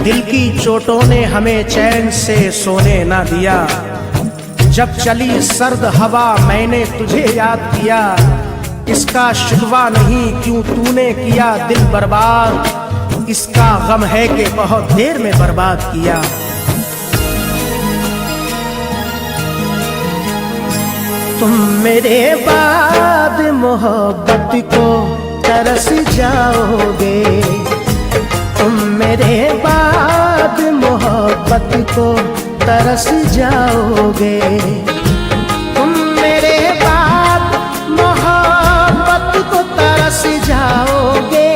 दिल की चोटों ने हमें चैन से सोने ना दिया। जब चली सर्द हवा मैंने तुझे याद किया। इसका शिकवा नहीं क्यों तूने किया दिल बर्बाद, इसका गम है कि बहुत देर में बर्बाद किया। तुम मेरे बाद मोहब्बत को तरस जाओगे, तुम मेरे बाद मोहब्बत को तरस जाओगे। तुम मेरे बाद मोहब्बत को तरस जाओगे,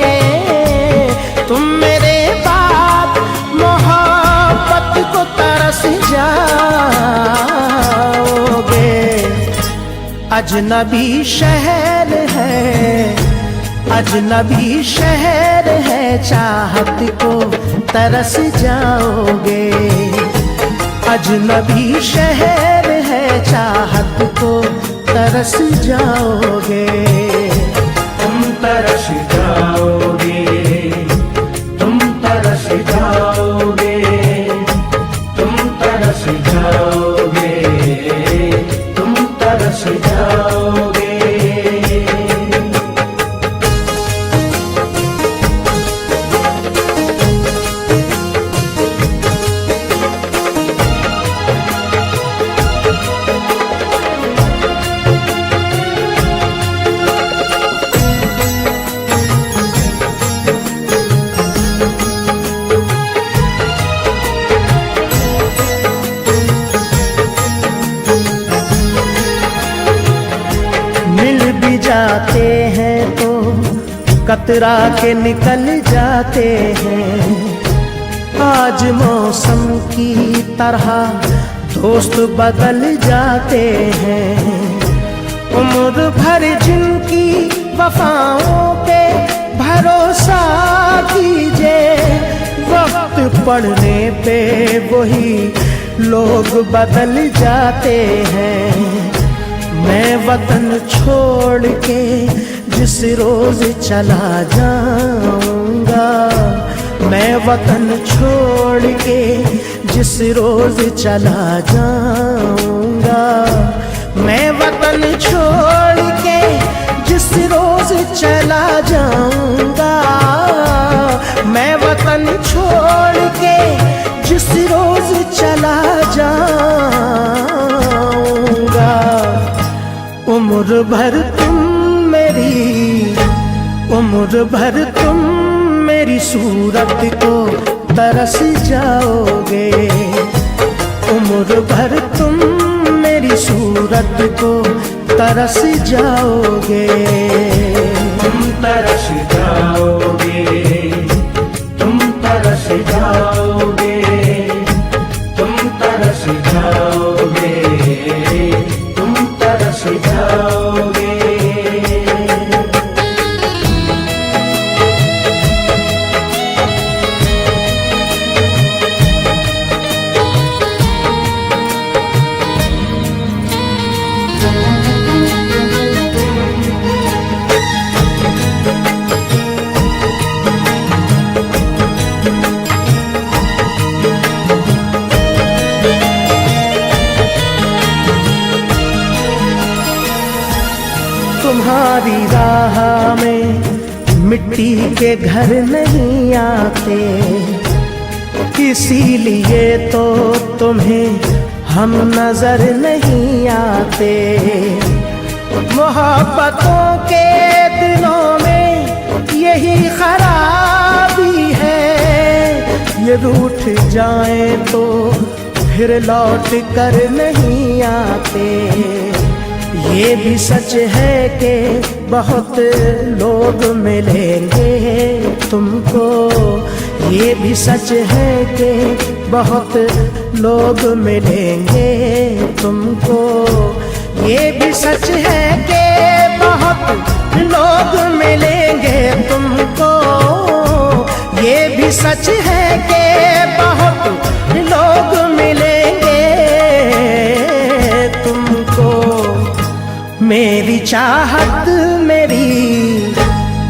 तुम मेरे बाद मोहब्बत को तरस जाओगे। अजनबी शहर है, अजनबी शहर है, चाहत को तरस जाओगे। अजनबी शहर है, चाहत को तरस जाओगे। तुम तरस जाओगे, तुम तरस जाओगे, तुम तरस जाओगे, तुम तरस जाओगे। जाते हैं तो कतरा के निकल जाते हैं। आज मौसम की तरह दोस्त बदल जाते हैं। उम्र भर जिनकी वफाओं पे भरोसा कीजिए, वक्त पड़ने पे वही लोग बदल जाते हैं। मैं वतन छोड़ के जिस रोज चला जाऊंगा, मैं वतन छोड़ के जिस रोज चला जाऊंगा, मैं वतन छोड़ के जिस रोज चला जाऊंगा, मैं वतन छोड़ के जिस रोज चला जाऊंगा। उम्र भर तुम मेरी, उम्र भर तुम मेरी सूरत को तरस जाओगे। उम्र भर तुम मेरी सूरत को तरस जाओगे। तुम तरस जाओगे, तुम तरस जाओगे, तुम तरस जाओगे, तुम तरस जाओगे। तुम्हारी राह में मिट्टी के घर नहीं आते, इसीलिए तो तुम्हें हम नजर नहीं आते। मोहब्बतों के दिलों में यही खराबी है, ये रूठ जाए तो फिर लौट कर नहीं आते। ये भी सच है कि बहुत लोग मिलेंगे तुमको, ये भी सच है कि बहुत लोग मिलेंगे तुमको। ये भी सच है कि बहुत लोग मिलेंगे तुमको। ये भी सच है कि बहुत लोग मिलेंगे तुमको। मेरी चाहत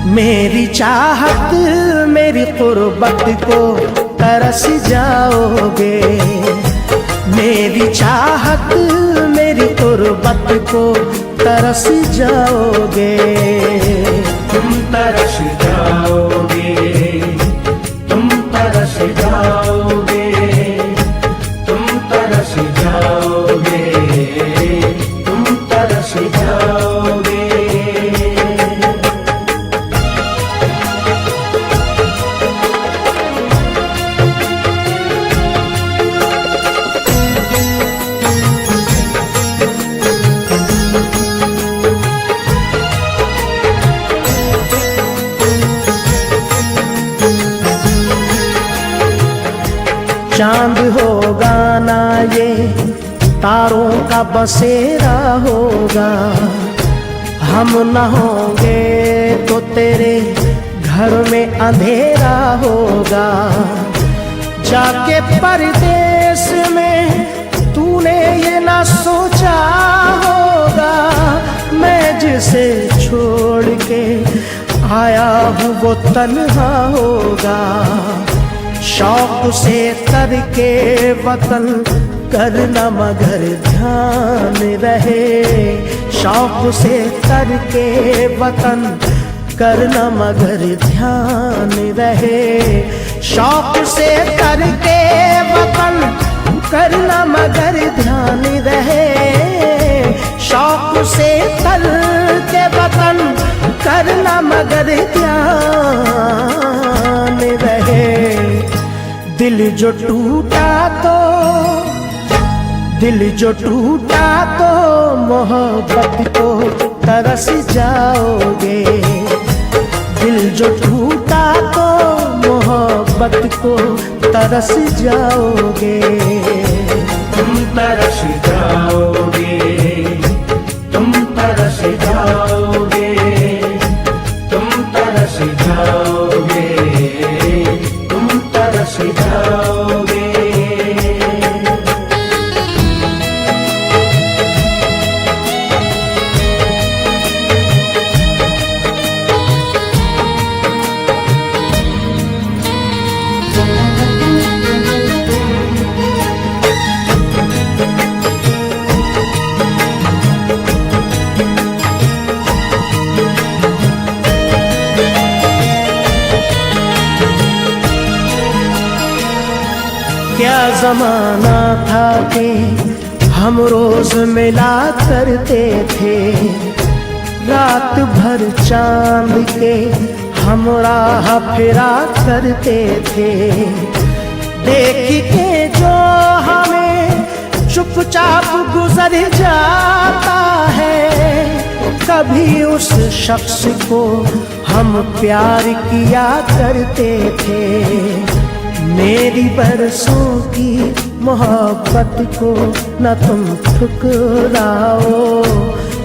मेरी चाहत मेरी कुर्बत को तरस जाओगे। मेरी चाहत मेरी तुरबत को तरस जाओगे। तुम तरस जाओगे, तुम तरस जाओगे, तुम तरस जाओगे, तुम तरस जाओगे। चांद होगा ना ये तारों का बसेरा होगा। हम न होंगे तो तेरे घर में अंधेरा होगा। जाके परदेस में तूने ये ना सोचा होगा, मैं जिसे छोड़ के आया हूँ वो तन्हा होगा। शौक से करके वतन करना मगर ध्यान रहे। शौक से करके वतन करना मगर ध्यान रहे। शौक से करके वतन करना मगर ध्यान रहे। शौक से करके वतन करना मगर ध्यान रहे। दिल जो टूटा तो मोहब्बत को तरस जाओगे। दिल जो टूटा तो मोहब्बत को तरस जाओगे। तुम तरस जाओगे, तुम तरस जाओगे, तुम तरस जाओगे, तुम तरस जाओगे। क्या जमाना था कि हम रोज मिला करते थे। रात भर चांद के हम राह फिरा करते थे। देख के जो हमें चुपचाप गुजर जाता है, कभी उस शख्स को हम प्यार किया करते थे। मेरी बरसों की मोहब्बत को न तुम ठुकराओ।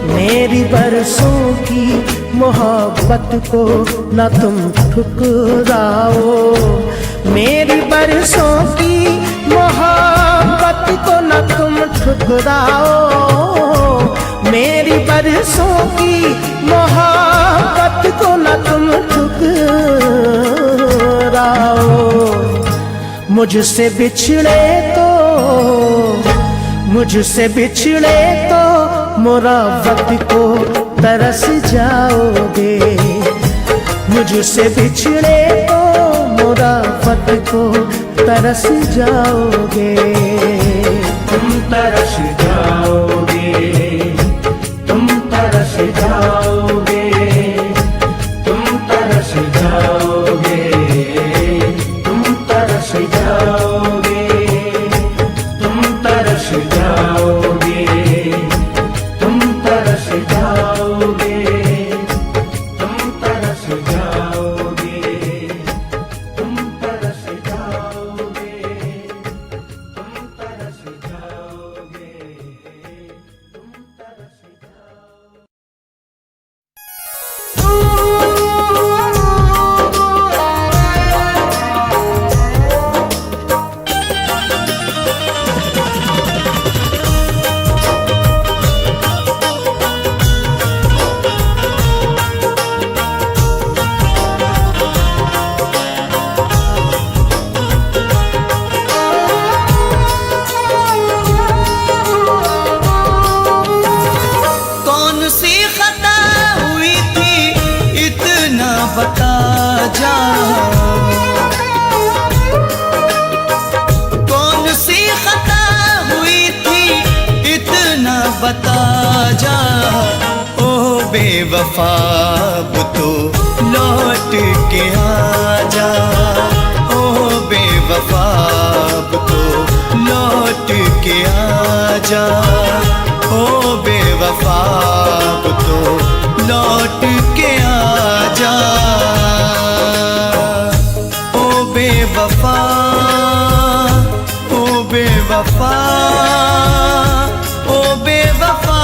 मेरी बरसों की मोहब्बत को न तुम ठुकराओ। मेरी बरसों की मोहब्बत को न तुम ठुकराओ। मेरी बरसों की मोहब्बत को न तुम ठुकराओ। मुझसे बिछड़े तो मुरावत को तरस जाओगे। मुझसे बिछड़े तो मुरावत को तरस जाओगे। तुम तरस जाओगे, तुम तरस जाओगे, तुम तरस जाओगे, तुम तरस जाओगे, तुम तरस जाओगे, तुम तरस जाओगे, तुम तरस जाओगे, तुम तरस जाओगे, तुम तरस जाओगे। बता जा, कौन सी खता हुई थी इतना बता जा। ओ बेवफा अब तो लौट के आ जा, ओ बेवफा अब तो लौट के आ जा, ओ बेवफा अब तो लौट के आ जा। ओ बेवफा, ओ बेवफा, ओ बेवफा,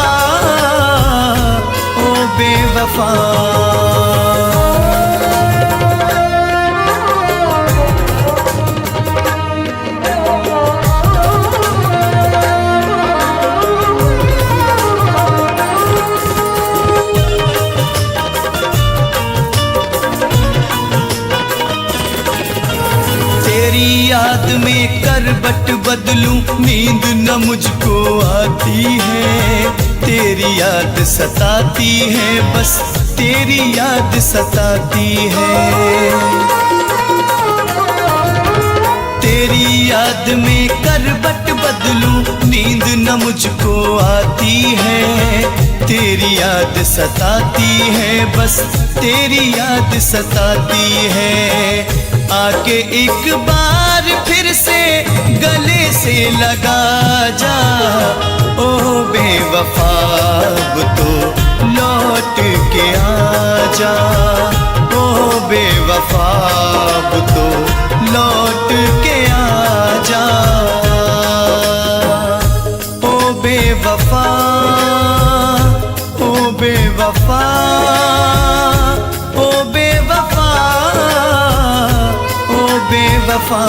ओ बेवफा। तेरी याद में करवट बदलूं नींद न मुझको आती है, तेरी याद सताती है, बस तेरी याद सताती है। तेरी याद में करवट बदलूं नींद न मुझको आती है, तेरी याद सताती है, बस तेरी याद सताती है। आके एक बार फिर से गले से लगा जा, ओ बेवफा अब तो लौट के आ जा, ओ बेवफा अब तो लौट के आ जा। ओ बेवफा, ओ बेवफा, ओ बेवफा, ओ बेवफा।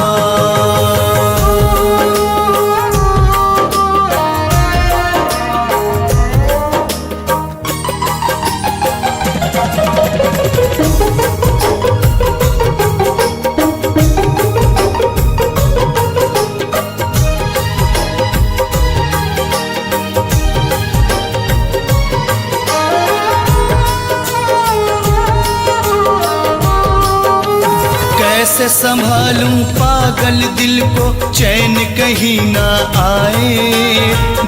कैसे संभालूं पागल दिल को चैन कहीं ना आए,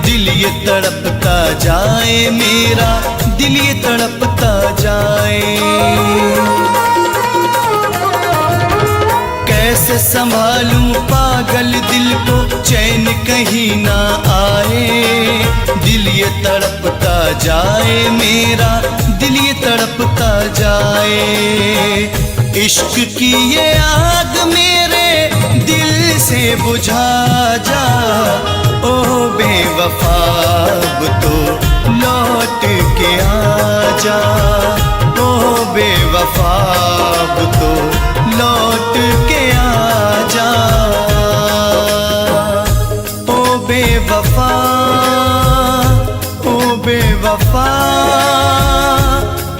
दिल ये तड़पता जाए मेरा, दिल ये तड़पता जाए। कैसे संभालूं पागल दिल को चैन कहीं ना आए, दिल ये तड़पता जाए मेरा, दिल ये तड़पता जाए। इश्क की ये आग मेरे दिल से बुझा जा, ओ बेवफा अब तो लौट के आ जा, ओ बेवफा अब तो लौट के आ जा। ओ बेवफा, ओ बेवफा,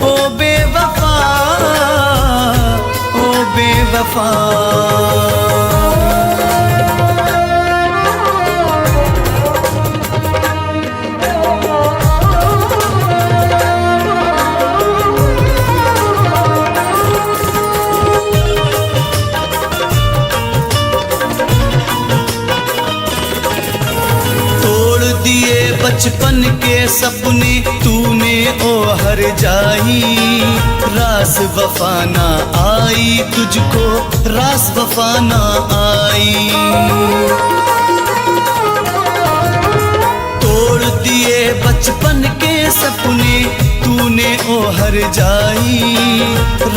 ओ बेवफा, ओ बेवफा। बचपन के सपने तूने ओ हर जाई, रास वफा ना आई तुझको, रास वफा ना आई। तोड़ दिए बचपन के सपने तूने ओ हर जाई,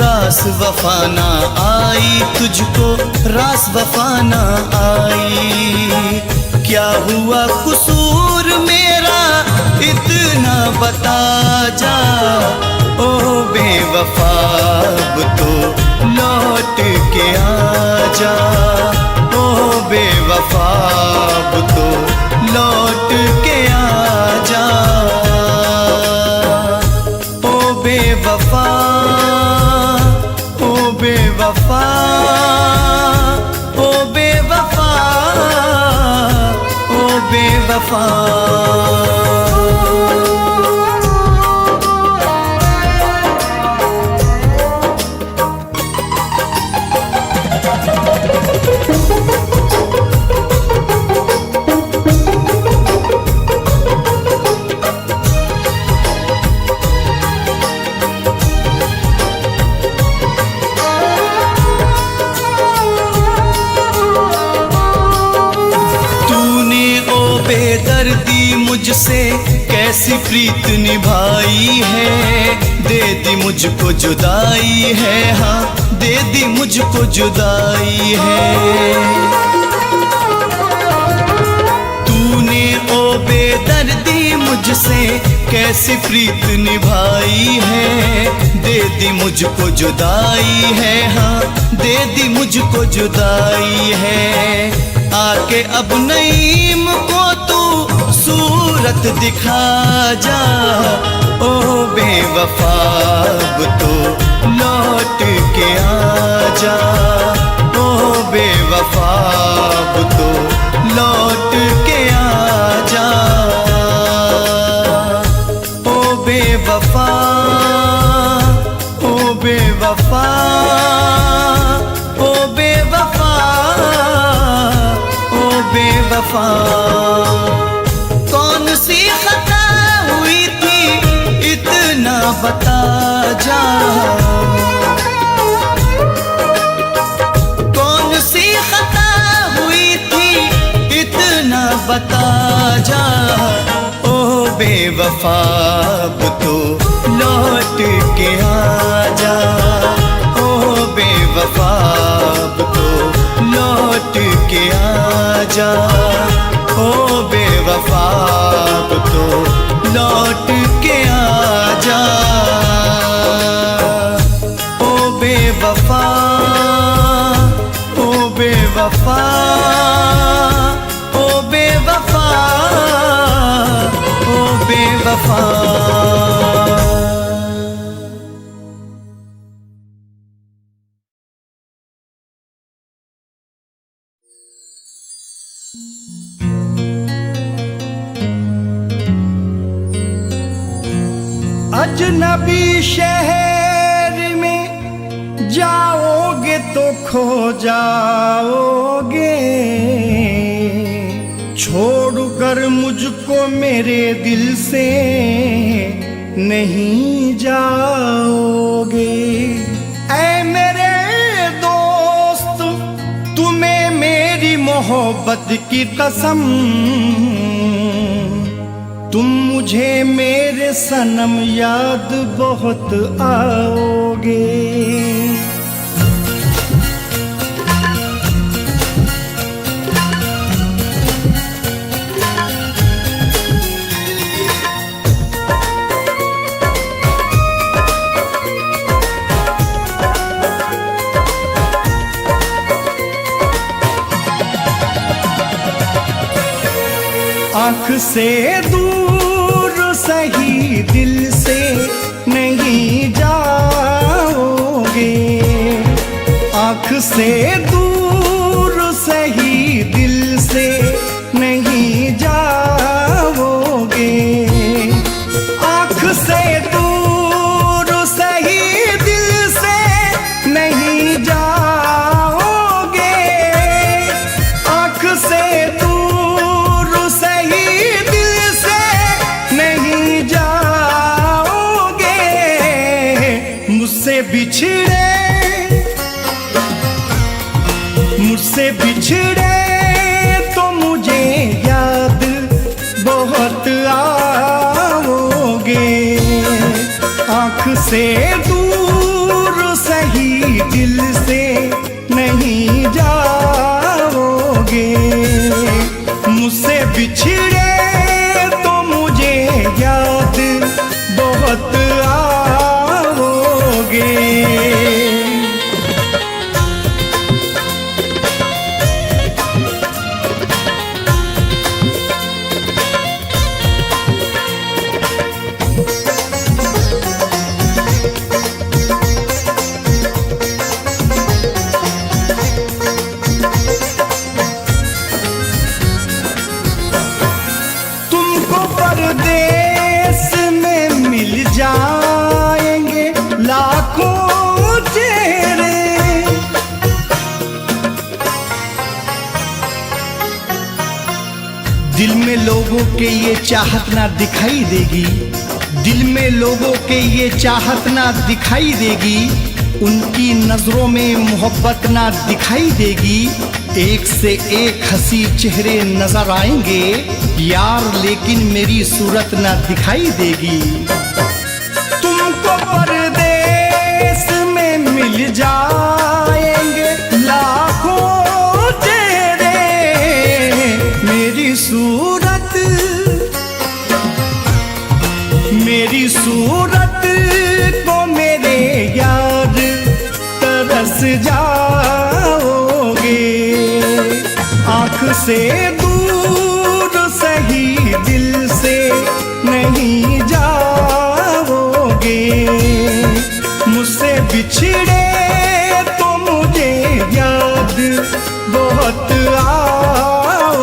रास वफा ना आई तुझको, रास वफा ना आई। क्या हुआ कसूर मेरा इतना बता जा, ओ बेवफा अब तो लौट के आ जा, ओ बेवफा अब तो लौट के आ जा। ओ बेवफा, ओ बेवफा, ओ बेवफा, ओ बेवफा। मुझसे कैसी प्रीत निभाई है, दे दी मुझको जुदाई है, हाँ दे दी मुझको जुदाई है। तूने ओ बेदर्दी मुझसे कैसी प्रीत निभाई है, दे दी मुझको जुदाई है, हाँ दे दी मुझको जुदाई है। आके अब नईम को तू सूरत दिखा जा, ओ बेवफा अब तो लौट के आ जा, ओ बेवफा अब तो लौट के आ जा, ओ बेवफा, ओ बेवफा, ओ बेवफा, ओ बेवफा। कौन सी खता हुई थी इतना बता जा, कौन सी खता हुई थी इतना बता जा, ओ बेवफा अब तो लौट के आ जा, ओ बेवफा अब तो लौट के आ जा, ओ बेवफा अब तो लौट के आ जा, ओ बेवफा, ओ बेवफा, ओ बेवफा, ओ बेवफा। अजनबी शहर में जाओगे तो खो जाओगे, छोड़कर मुझको मेरे दिल से नहीं जाओगे। ऐ मेरे दोस्त तुम्हें मेरी मोहब्बत की कसम, तुम मुझे मेरे सनम याद बहुत आओगे। आँख से दूर सही दिल से नहीं जाओगे, आँख से दूर सही दिल से नहीं जाओगे, आँख से दूर सही दिल से नहीं जाओगे, आँख से मुझसे बिछड़े तो मुझे याद बहुत आओगे, आँख से दूर सही दिल से नहीं जाओगे, मुझसे बिछड़े तो मुझे याद बहुत आओगे। परदेश में मिल जाएंगे लाखों चेहरे, दिल में लोगों के ये चाहत ना दिखाई देगी, दिल में लोगों के ये चाहत ना दिखाई देगी, उनकी नजरों में मोहब्बत ना दिखाई देगी, एक से एक हंसी चेहरे नजर आएंगे यार, लेकिन मेरी सूरत ना दिखाई देगी। तुमको परदेस में मिल जाएंगे लाखों चेहरे, मेरी सूरत को मेरे यार तरस जाओगे। आँख से दूर सही दिल से नहीं जाओगे। मुझसे बिछड़े तो मुझे याद बहुत आओगे।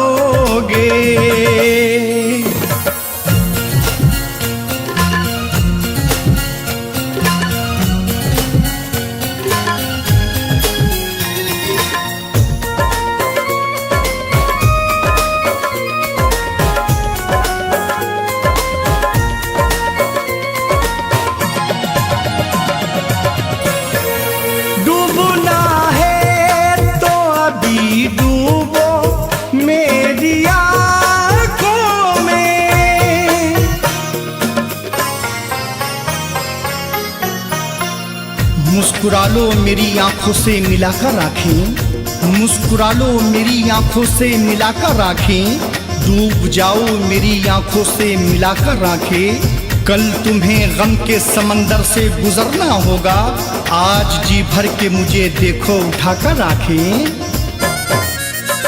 मुस्कुरा लो मेरी आंखों से मिलाकर आँखें, मुस्कुरा लो मेरी आंखों से मिलाकर आँखें। डूब जाओ मेरी आंखों से मिलाकर आँखें। कल तुम्हें गम के समंदर से गुजरना होगा, आज जी भर के मुझे देखो उठाकर आँखें।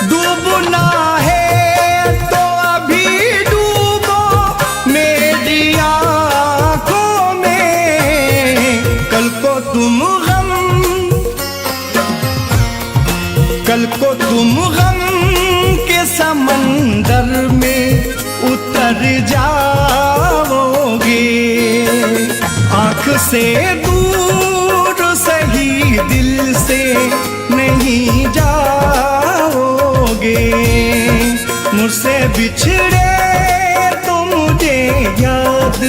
डूबना है तो अभी डूबो मेरी आंखों में। कल को तुम गम के समंदर में उतर जाओगे। आँख से दूर सही दिल से नहीं जाओगे। मुझसे बिछड़े तो मुझे याद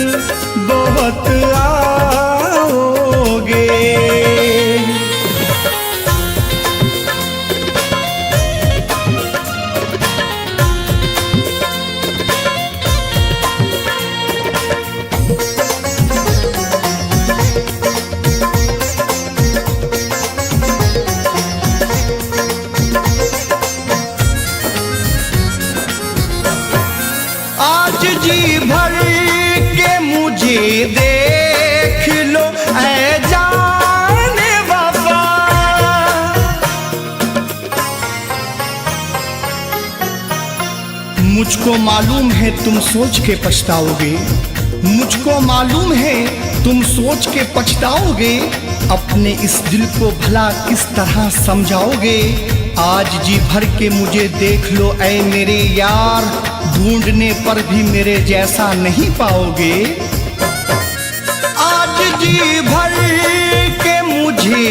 बहुत आओगे। जी भर के मुझे देख लो ऐ जाने वफा। मुझको मालूम है तुम सोच के पछताओगे, मुझको मालूम है तुम सोच के पछताओगे। अपने इस दिल को भला किस तरह समझाओगे। आज जी भर के मुझे देख लो ऐ मेरे यार, ढूंढने पर भी मेरे जैसा नहीं पाओगे। आज जी भर के मुझे